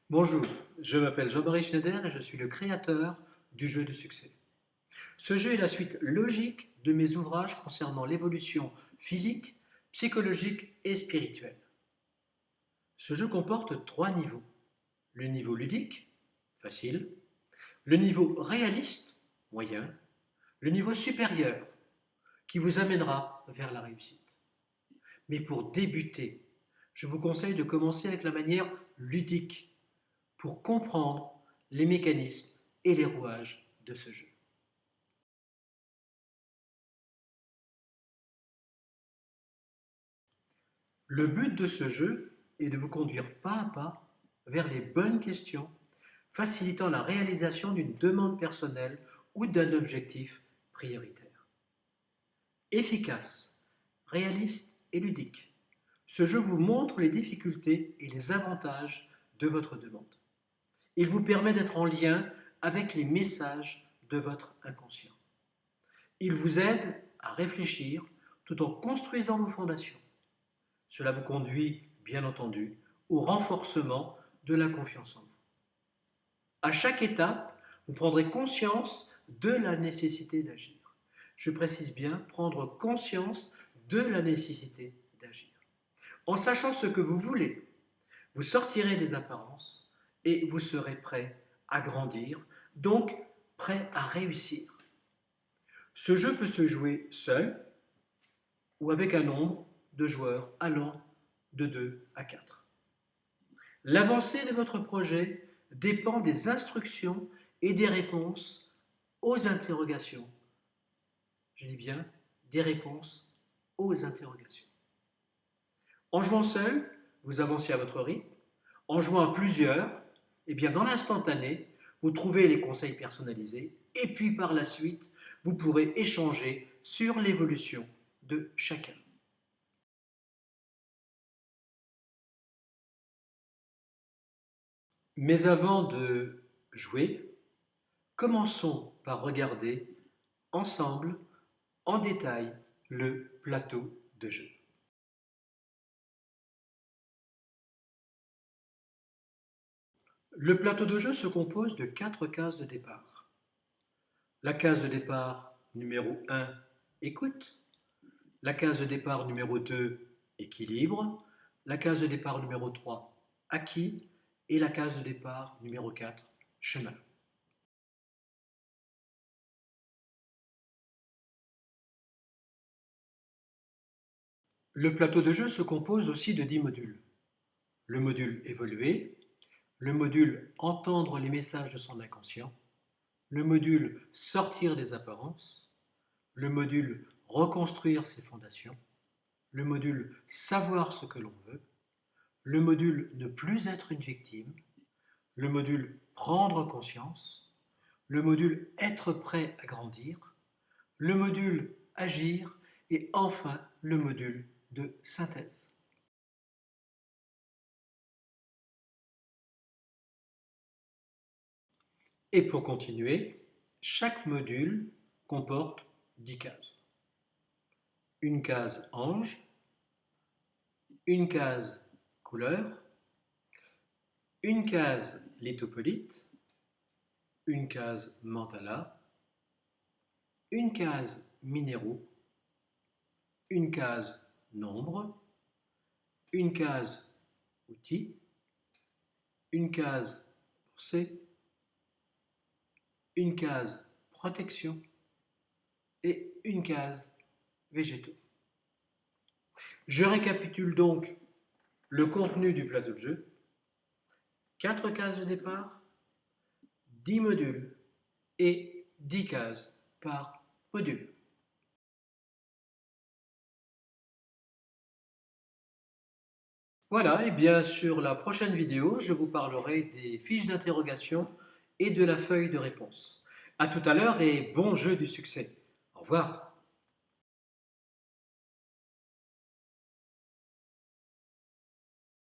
Bonjour, je m'appelle Jean-Marie Schneider et je suis le créateur du jeu de succès. Ce jeu est la suite logique de mes ouvrages concernant l'évolution physique, psychologique et spirituelle. Ce jeu comporte 3 niveaux. Le niveau ludique, facile, le niveau réaliste, moyen, le niveau supérieur, qui vous amènera vers la réussite. Mais pour débuter, je vous conseille de commencer avec la manière ludique pour comprendre les mécanismes et les rouages de ce jeu. Le but de ce jeu est de vous conduire pas à pas vers les bonnes questions, facilitant la réalisation d'une demande personnelle ou d'un objectif prioritaire. Efficace, réaliste et ludique, ce jeu vous montre les difficultés et les avantages de votre demande. Il vous permet d'être en lien avec les messages de votre inconscient. Il vous aide à réfléchir tout en construisant vos fondations. Cela vous conduit, bien entendu, au renforcement de la confiance en vous. À chaque étape, vous prendrez conscience de la nécessité d'agir. Je précise bien, prendre conscience de la nécessité d'agir. En sachant ce que vous voulez, vous sortirez des apparences et vous serez prêt à grandir, donc prêt à réussir. Ce jeu peut se jouer seul ou avec un nombre de joueurs allant de 2 à 4. L'avancée de votre projet dépend des instructions et des réponses aux interrogations. Je dis bien des réponses aux interrogations. En jouant seul, vous avancez à votre rythme. En jouant à plusieurs, eh bien dans l'instantané, vous trouvez les conseils personnalisés et puis par la suite, vous pourrez échanger sur l'évolution de chacun. Mais avant de jouer, commençons par regarder ensemble, en détail, le plateau de jeu. Le plateau de jeu se compose de 4 cases de départ. La case de départ numéro 1, écoute. La case de départ numéro 2, équilibre. La case de départ numéro 3, acquis. Et la case de départ numéro 4, chemin. Le plateau de jeu se compose aussi de 10 modules. Le module évoluer, le module entendre les messages de son inconscient, le module sortir des apparences, le module reconstruire ses fondations, le module savoir ce que l'on veut, le module ne plus être une victime, le module prendre conscience, le module être prêt à grandir, le module agir et enfin le module de synthèse. Et pour continuer, chaque module comporte 10 cases. Une case ange, une case couleur, une case lithopolite, une case mandala, une case minéraux, une case nombre, une case outils, une case pensée, une case protection et une case végétaux. Je récapitule donc le contenu du plateau de jeu. 4 cases de départ, 10 modules et 10 cases par module. Voilà, et bien sur la prochaine vidéo, je vous parlerai des fiches d'interrogation et de la feuille de réponse. À tout à l'heure et bon jeu du succès. Au revoir.